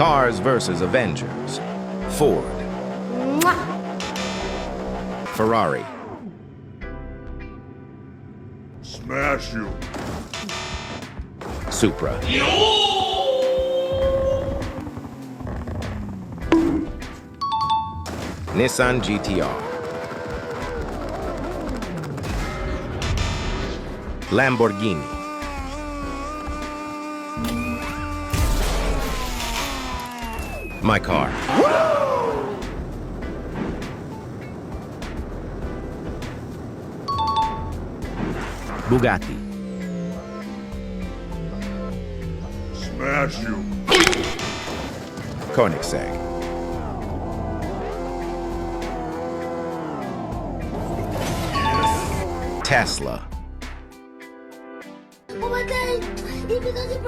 Cars versus Avengers. Ford. Ferrari. Smash you. Supra. Nissan GTR. Lamborghini. My car. Bugatti. Smash you. Koenigsegg. Tesla. Oh my god! Ibig kasi